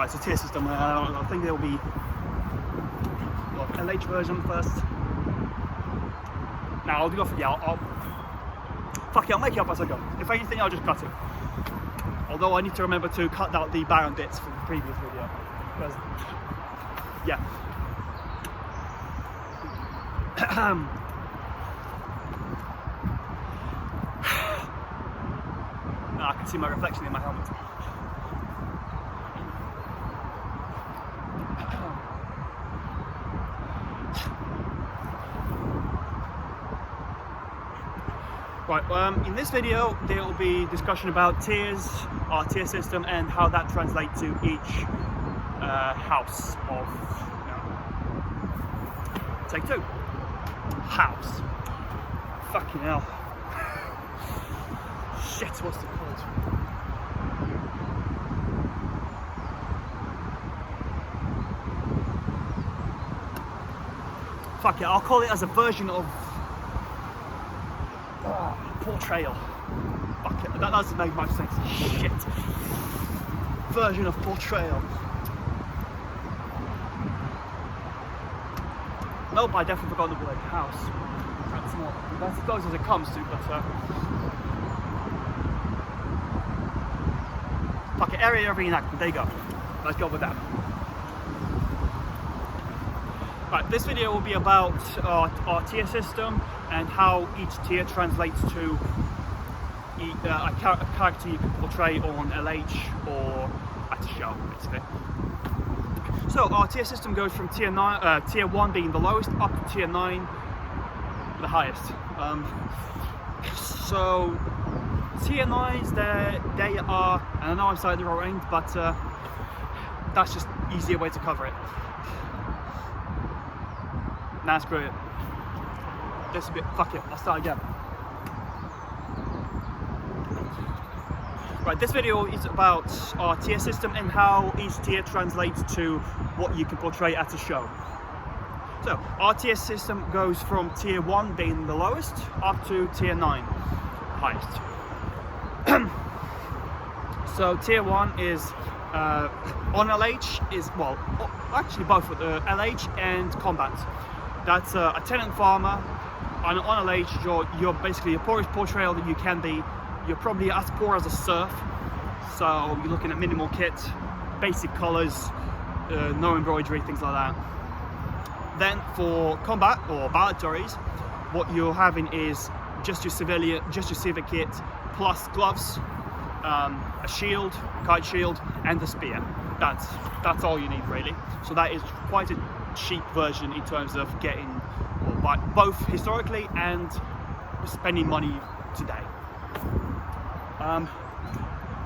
it's a tier system. I think there will be LH version first. Now I'll do off. Yeah, fuck it. I'll make it up as I go. If anything, I'll just cut it. Although I need to remember to cut out the Baron bits from the previous video, because yeah. I can see my reflection in my helmet. Right, in this video there will be discussion about tiers, our tier system, and how that translates to each house of, take two. House. Fucking hell. Shit, what's it called? Fuck it, I'll call it as a version of portrayal. Fuck it, that doesn't make much sense. Shit. Version of portrayal. Nope, I definitely forgot the word house. That's as close as it comes to, but fuck it, area of reenactment, there you go. Let's go with that. Right, this video will be about our tier system and how each tier translates to a character you can portray on LH or at a show, basically. So our tier system goes from tier 1 being the lowest up to tier 9, the highest. So tier 9s, they are, and I know I'm saying the wrong end, but that's just easier way to cover it. Nah, screw it. Just a bit, fuck it, I'll start again. Right, this video is about our tier system and how each tier translates to what you can portray at a show. So, our tier system goes from tier 1 being the lowest up to tier 9, highest. So, tier 1 is on LH is, well, actually both with LH and combat. That's a tenant farmer. On LH, you're basically the poorest portrayal that you can be. You're probably as poor as a serf, so you're looking at minimal kit, basic colours, no embroidery, things like that. Then for combat or ballatories, what you're having is just your civic kit, plus gloves, a shield, kite shield, and a spear. That's all you need really. So that is quite a cheap version in terms of getting, both historically and spending money today.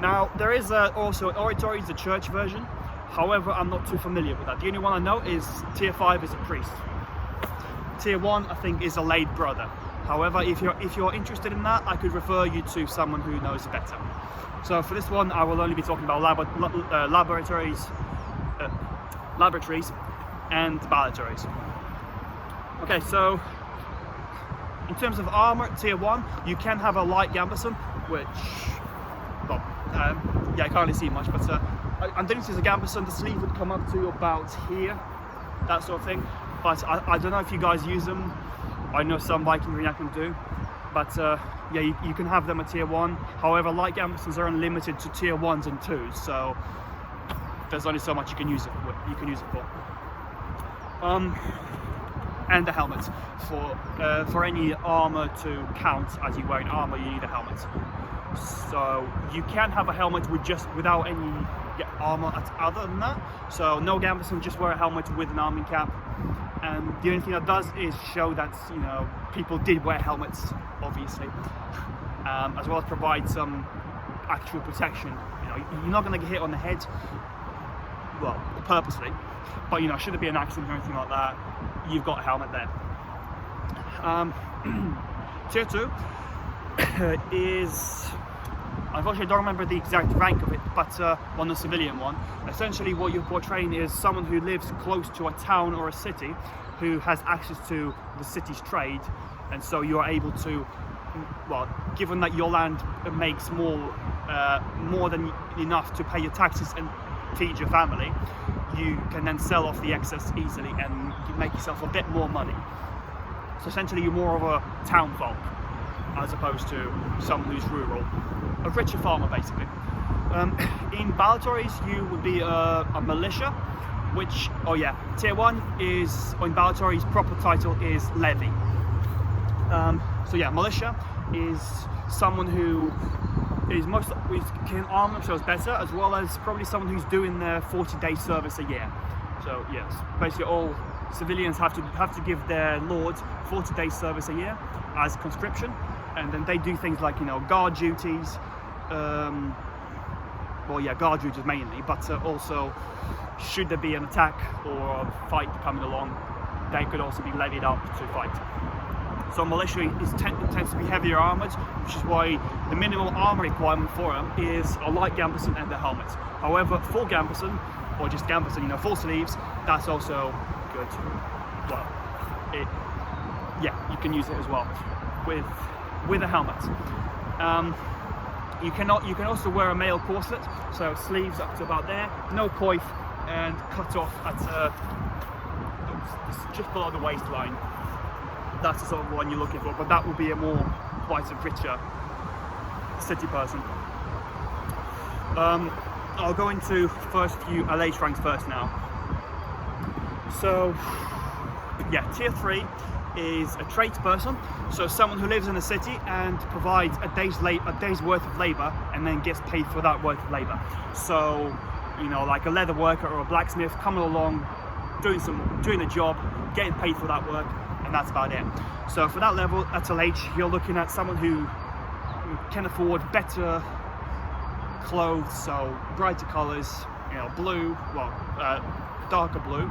Now there is also an oratory, the church version. However, I'm not too familiar with that. The only one I know is tier 5 is a priest. Tier 1 I think is a lay brother. However, if you're interested in that, I could refer you to someone who knows better. So for this one, I will only be talking about laboratories and ballatories. Okay, so in terms of armor, tier 1, you can have a light gambeson, which, well, yeah, I can't really see much, but underneath is a gambeson. The sleeve would come up to about here, that sort of thing. But I don't know if you guys use them. I know some Viking reenactment do, but yeah, you can have them at tier 1. However, light gambesons are unlimited to tier 1s and 2s, so there's only so much you can use it for. And the helmet. For any armor to count as you wearing armor, you need a helmet. So you can have a helmet without any armor other than that. So no gambeson, just wear a helmet with an arming cap. And the only thing that does is show that, you know, people did wear helmets, obviously, as well as provide some actual protection. You know, you're not going to get hit on the head, well, purposely, but you know, should there be an accident or anything like that, you've got a helmet there. Tier 2 is, unfortunately I don't remember the exact rank of it, but on the civilian one, essentially what you're portraying is someone who lives close to a town or a city, who has access to the city's trade, and so you're able to, well, given that your land makes more than enough to pay your taxes and feed your family, you can then sell off the excess easily and you make yourself a bit more money. So essentially you're more of a town folk as opposed to someone who's rural, a richer farmer basically. In Ballatories you would be a militia, which, tier 1 is, or in Ballatories proper title is levy. So yeah, militia is someone who can arm themselves better, as well as probably someone who's doing their 40-day service a year. So yes, basically all civilians have to give their lords 40-day service a year as conscription, and then they do things like, guard duties. Guard duties mainly, but also should there be an attack or a fight coming along, they could also be levied up to fight. So militia tends to be heavier armoured, which is why the minimum armour requirement for them is a light gambeson and a helmet. However, full gambeson, or just gambeson, full sleeves, that's also good. Well, you can use it as well with a helmet. You can also wear a male corset, so sleeves up to about there, no coif, and cut off at just below the waistline. That's the sort of one you're looking for, but that would be quite a richer city person. I'll go into first few LH ranks first now. So yeah, tier 3 is a tradesperson, so someone who lives in a city and provides a day's worth of labour and then gets paid for that worth of labour. So like a leather worker or a blacksmith coming along, doing a job, getting paid for that work, and that's about it. So for that level at LH, you're looking at someone who can afford better clothes, so brighter colours, blue, darker blue,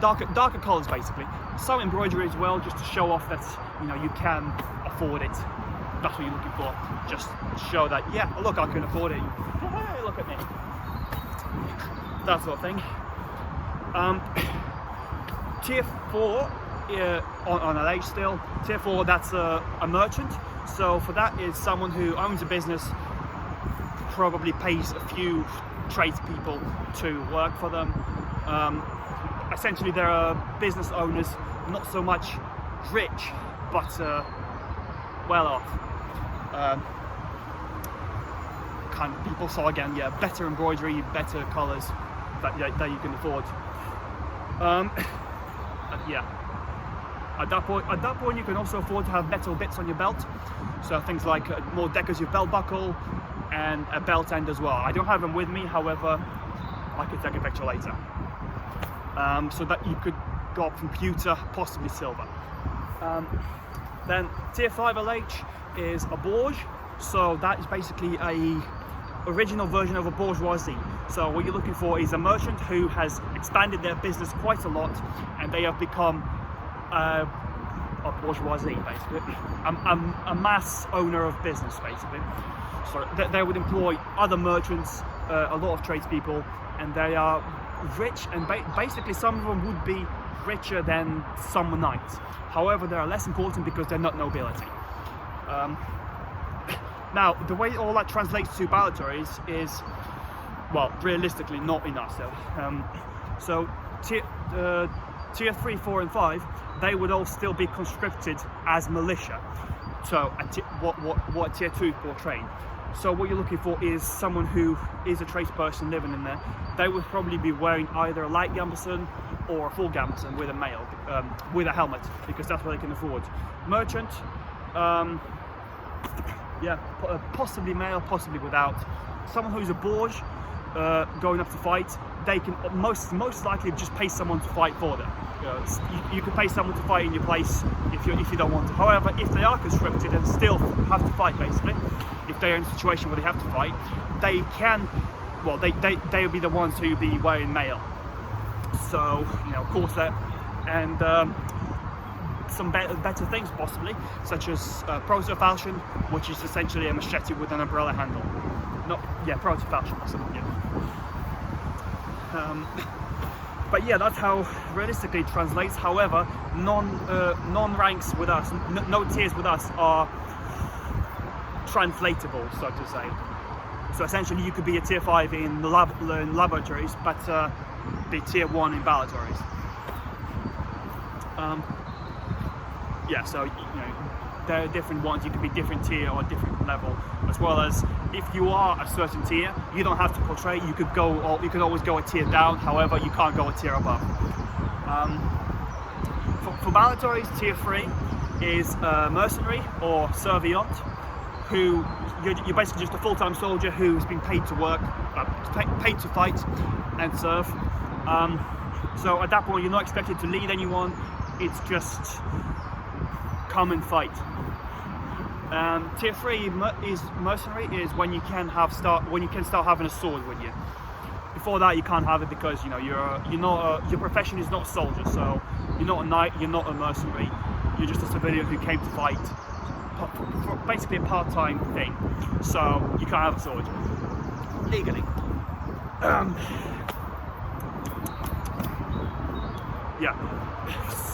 darker colours basically. Some embroidery as well, just to show off that you can afford it. That's what you're looking for. Just show that, yeah, look, I can afford it. Hey, look at me. That sort of thing. Tier 4 on LH still. Tier 4, that's a merchant. So for that is someone who owns a business, probably pays a few tradespeople to work for them. Essentially, there are business owners, not so much rich, but well off kind of people. So again, yeah, better embroidery, better colours that you can afford. At that point, you can also afford to have metal bits on your belt. So things like a more decorative belt buckle and a belt end as well. I don't have them with me, however, I could take a picture later. So that you could go up from pewter, possibly silver. Then tier 5 LH is a bourge. So that is basically a original version of a bourgeoisie. So what you're looking for is a merchant who has expanded their business quite a lot, and they have become a bourgeoisie basically, a mass owner of business basically. So they would employ other merchants, a lot of tradespeople, and they are rich, and basically some of them would be richer than some knights. However, they are less important because they're not nobility. Now, the way all that translates to Ballatories is, well, realistically not enough. So tier 3, 4 and 5, they would all still be conscripted as militia. So what tier 2 portray. So what you're looking for is someone who is a tradesperson living in there. They would probably be wearing either a light gambeson or a full gambeson with a mail, with a helmet, because that's what they can afford. Merchant, possibly male, possibly without. Someone who's a bourge, going up to fight, they can most likely just pay someone to fight for them. You can pay someone to fight in your place if you don't want to. However, if they are conscripted and still have to fight, basically, if they're in a situation where they have to fight, they can. Well, they will be the ones who be wearing mail. So corset and some better things possibly, such as proto-falchion, which is essentially a machete with an umbrella handle. Proto-falchion. But yeah, that's how realistically it translates. However, non-ranks with us, no tiers with us are translatable, so to say. So essentially you could be a tier 5 in laboratories, but be tier 1 in laboratories. Yeah, so there are different ones. You can be different tier or different level, as well as if you are a certain tier, you don't have to portray. You could go, or you could always go a tier down. However, you can't go a tier above. For laboratories, tier 3 is mercenary or surveillant, who you're basically just a full-time soldier who's been paid to work, paid to fight and serve. So at that point, you're not expected to lead anyone. It's just come and fight. Tier 3 is mercenary, is when you can start having a sword with you. Before that, you can't have it because your profession is not a soldier, so you're not a knight, you're not a mercenary. You're just a civilian who came to fight, basically a part-time thing. So you can't have a sword legally. Yeah.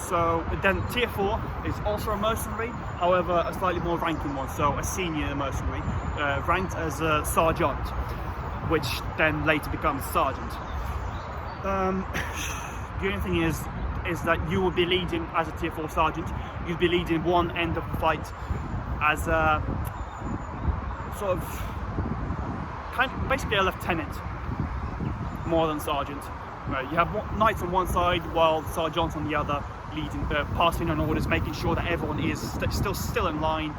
So then tier 4 is also a mercenary, however a slightly more ranking one, so a senior mercenary, ranked as a sergeant, which then later becomes sergeant. The only thing is that you will be leading as a tier 4 sergeant. You'll be leading one end of the fight as a sort of basically a lieutenant more than sergeant. You have knights on one side while sergeants on the other, leading, passing on orders, making sure that everyone is still in line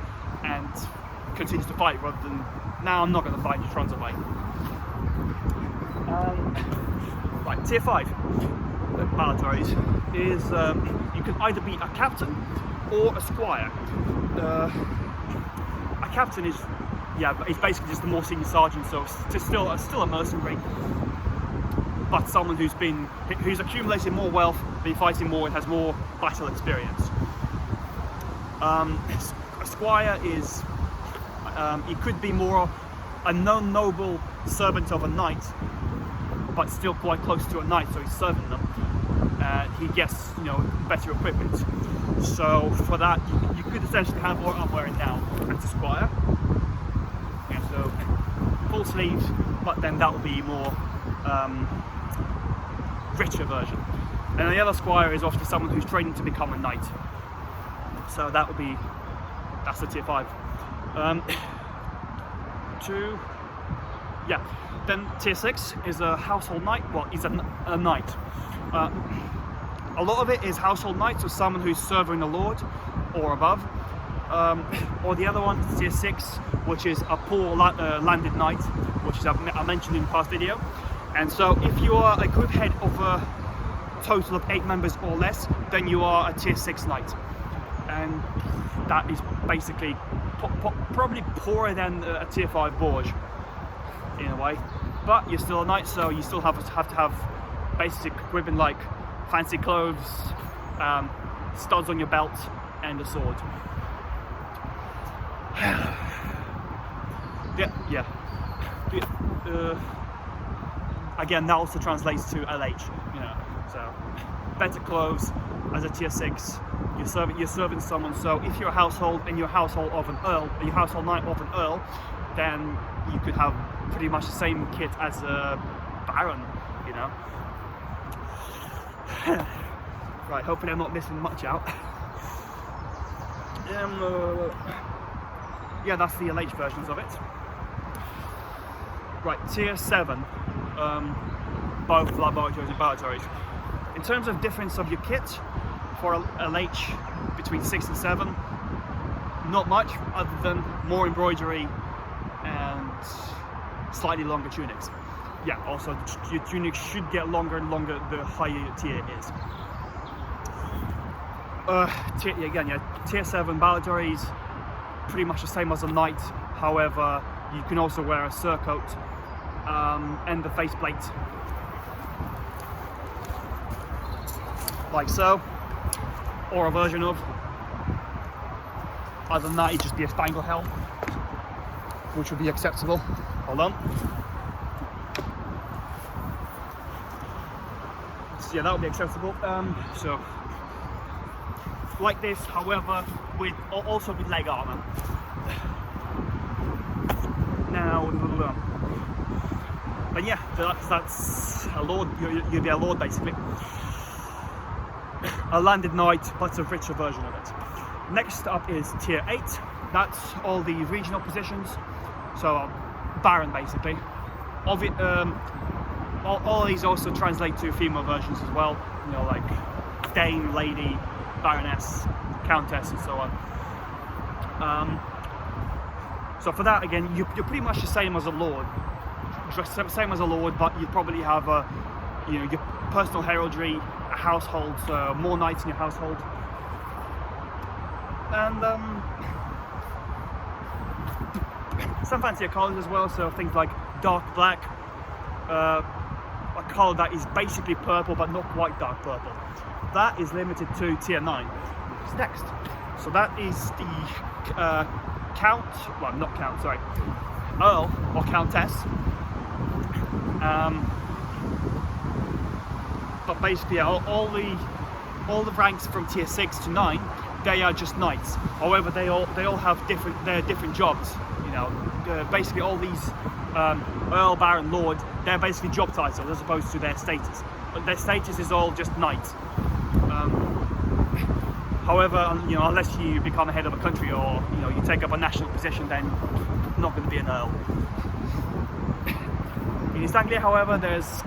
and continues to fight, rather than now I'm not going to fight, just runs away. Right, tier 5 laboratories is you can either be a captain or a squire. A captain is it's basically just a more senior sergeant, so it's still a mercenary, but someone who's accumulated more wealth, been fighting more, and has more battle experience. A squire is it could be more a non-noble servant of a knight, but still quite close to a knight, so he's serving them. He gets better equipment. So for that, you could essentially have what I'm wearing now as a squire. Yeah, so full sleeves, but then that will be more richer version. And the other squire is obviously someone who's training to become a knight. So that's the tier 5. Then tier 6 is a household knight. Well, he's a knight. A lot of it is household knights, so someone who's serving a lord or above. Or the other one, tier 6, which is a poor landed knight, which is I mentioned in the past video. And so if you are a group head of a total of 8 members or less, then you are a tier 6 knight. And that is basically probably poorer than a tier 5 Borg in a way. But you're still a knight, so you still have to have basic equipment like fancy clothes, studs on your belt, and a sword. Again, that also translates to LH, so better clothes as a tier 6. You're serving someone. So if you're a household and you're a household of an earl, your household knight of an earl, then you could have pretty much the same kit as a baron, Right, hopefully I'm not missing much out. That's the LH versions of it. Right, tier 7, both laboratories and laboratories. In terms of difference of your kit, for LH between 6 and 7, not much other than more embroidery and slightly longer tunics. Yeah, also your tunic should get longer and longer the higher your tier is. Tier 7 laboratories, pretty much the same as a knight. However, you can also wear a surcoat and the faceplate, like so, or a version of. Other than that, it'd just be a spangle helm, which would be acceptable. Hold on. So yeah, that would be acceptable. So like this, however, also with leg armor. Now, yeah, that's a lord. You'll be a lord basically. A landed knight, but a richer version of it. Next up is tier 8. That's all the regional positions. So Baron basically. Of it, all these also translate to female versions as well. You know, like Dame, Lady, Baroness, Countess, and so on. So for that, again, you're pretty much the same as a lord. Same as a lord, but you probably have you know, your personal heraldry, a household, more knights in your household, and some fancier colours as well. So things like dark black, a colour that is basically purple but not quite dark purple. That is limited to tier 9. What's next? So that is the Earl or Countess. But basically, all the ranks from tier 6 to 9, they are just knights. However, they all have different jobs. You know, basically all these Earl, Baron, Lord, they're basically job titles as opposed to their status. But their status is all just knights. However, you know, unless you become a head of a country or, you know, you take up a national position, then you're not going to be an Earl. In East Anglia, however, there's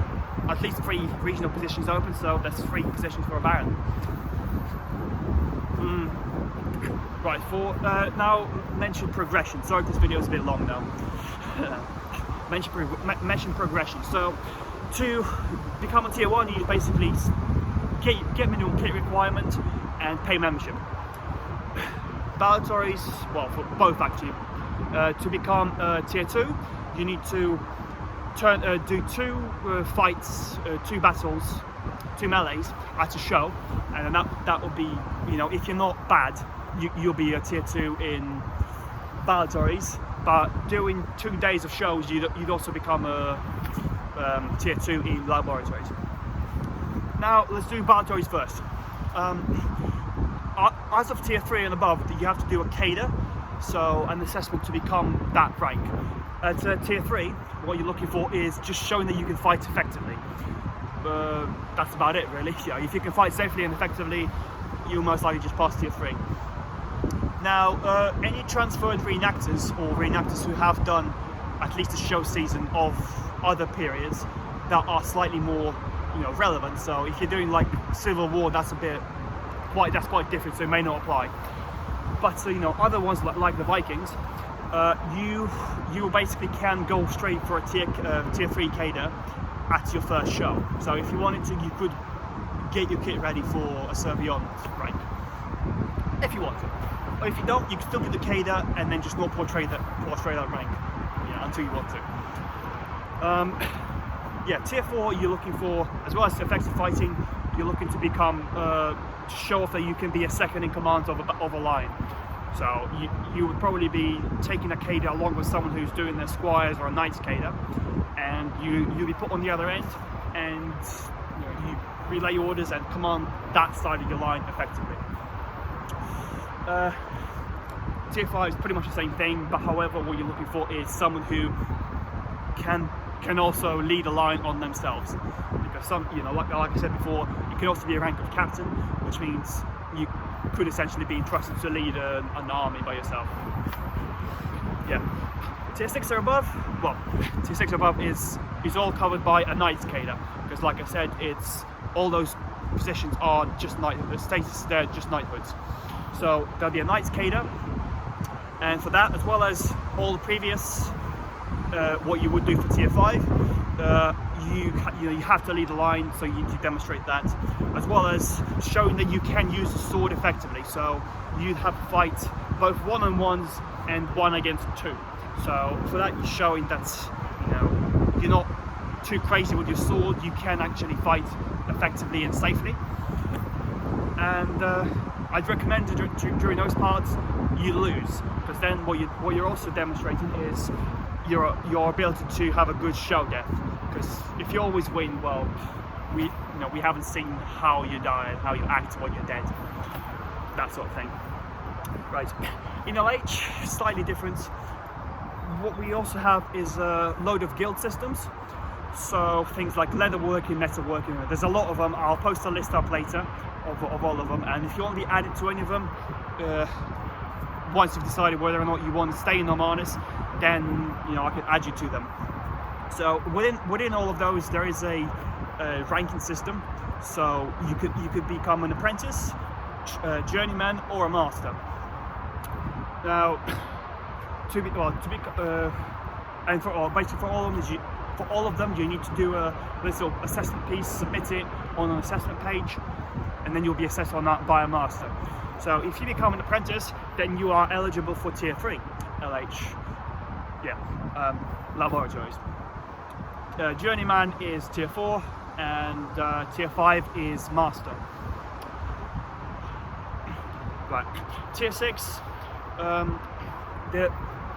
at least 3 regional positions open, so there's 3 positions for a Baron. Right, for now, mention progression. Sorry if this video is a bit long now. mention progression. So, to become a tier 1, you basically get minimum kit requirement and pay membership. Ballatories, well, for both actually. To become tier 2, you need to do 2 fights, 2 battles, 2 melees at a show, and then that will be, you know, if you're not bad, you'll be a tier 2 in ballatories. But doing 2 days of shows, you'd also become a tier 2 in laboratories. Now let's do ballatories first. As of tier 3 and above, you have to do a CADA, so an assessment to become that rank. At tier 3, what you're looking for is just showing that you can fight effectively. That's about it, really. You know, if you can fight safely and effectively, you'll most likely just pass tier 3. Now, any transferred reenactors or reenactors who have done at least a show season of other periods that are slightly more, you know, relevant. So if you're doing like Civil War, that's quite different, so it may not apply. But so, you know, other ones like the Vikings, you basically can go straight for a tier 3 CADA at your first show. So if you wanted to, you could get your kit ready for a Servion rank if you want to. Or if you don't, you can still do the CADA and then just not portray that rank, you know, until you want to. Yeah, tier 4, you're looking for, as well as effective fighting, you're looking to become to show off that you can be a second in command of a line. So you would probably be taking a CADA along with someone who's doing their Squires or a Knight's CADA, and you'll be put on the other end, and you know, you relay orders and command that side of your line effectively. Tier 5 is pretty much the same thing, but however, what you're looking for is someone who can also lead a line on themselves, because some, you know, like I said before, you can also be a rank of captain, which means you could essentially be trusted to lead an army by yourself. Yeah. Tier 6 or above, well, tier 6 or above is all covered by a Knight's CADA, because like I said, it's all those positions are just the status, they're just knighthoods. So there'll be a Knight's CADA, and for that, as well as all the previous what you would do for tier 5, you have to lead a line, so you need to demonstrate that, as well as showing that you can use the sword effectively. So you'd have to fight both 1-on-1s and 1 against 2. So for that, you're showing that, you know, you're not too crazy with your sword. You can actually fight effectively and safely. And I'd recommend during those parts you lose, because then what you're also demonstrating is your ability to have a good show death. Because if you always win, well, we haven't seen how you die and how you act when you're dead, that sort of thing. Right. In LH, slightly different. What we also have is a load of guild systems. So things like leatherworking, metalworking, there's a lot of them. I'll post a list up later of all of them, and if you want to be added to any of them, once you've decided whether or not you want to stay in Nomanis, then I can add you to them. So within all of those, there is a ranking system. So you could become an apprentice, journeyman, or a master. Now, basically for all of them, you need to do a little assessment piece, submit it on an assessment page, and then you'll be assessed on that by a master. So if you become an apprentice, then you are eligible for Tier 3 LH, laboratories. Journeyman is Tier 4, and Tier 5 is Master. Right, Tier 6,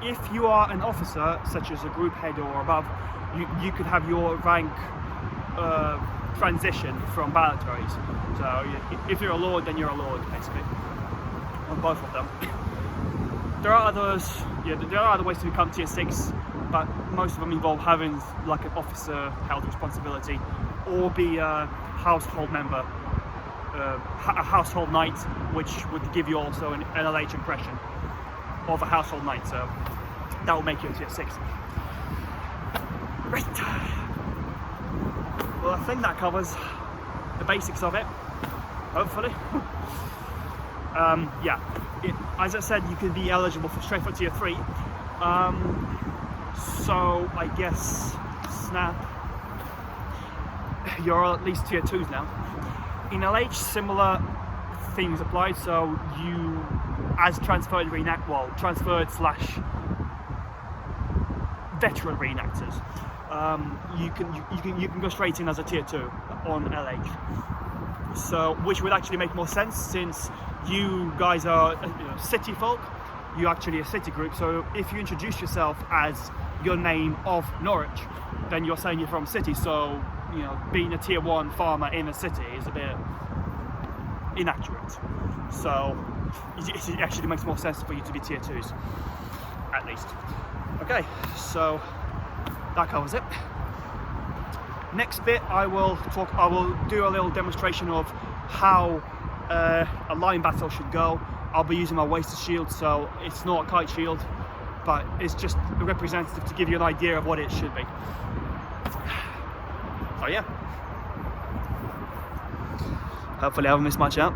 if you are an officer, such as a group head or above, you could have your rank transition from valedictories. So if you're a lord, then you're a lord, basically, on both of them. There are other ways to become Tier 6, but most of them involve having like an officer held responsibility, or be a household member, a household knight, which would give you also an LH impression of a household knight. So that will make you a Tier 6. Right. Well, I think that covers the basics of it, hopefully. As I said, you can be eligible straight for Tier 3. So I guess snap, you're at least Tier 2s now. In LH, similar things apply. So you, as transferred veteran reenactors, you can go straight in as a Tier 2 on LH. So which would actually make more sense, since you guys are city folk. You're actually a city group. So if you introduce yourself as your name of Norwich, then you're saying you're from city. So being a Tier 1 farmer in a city is a bit inaccurate. So it actually makes more sense for you to be Tier 2s, at least. Okay, so that covers it. Next bit, I will do a little demonstration of how a line battle should go. I'll be using my wasted shield, so it's not a kite shield, but it's just a representative to give you an idea of what it should be. So yeah, hopefully I haven't missed much out.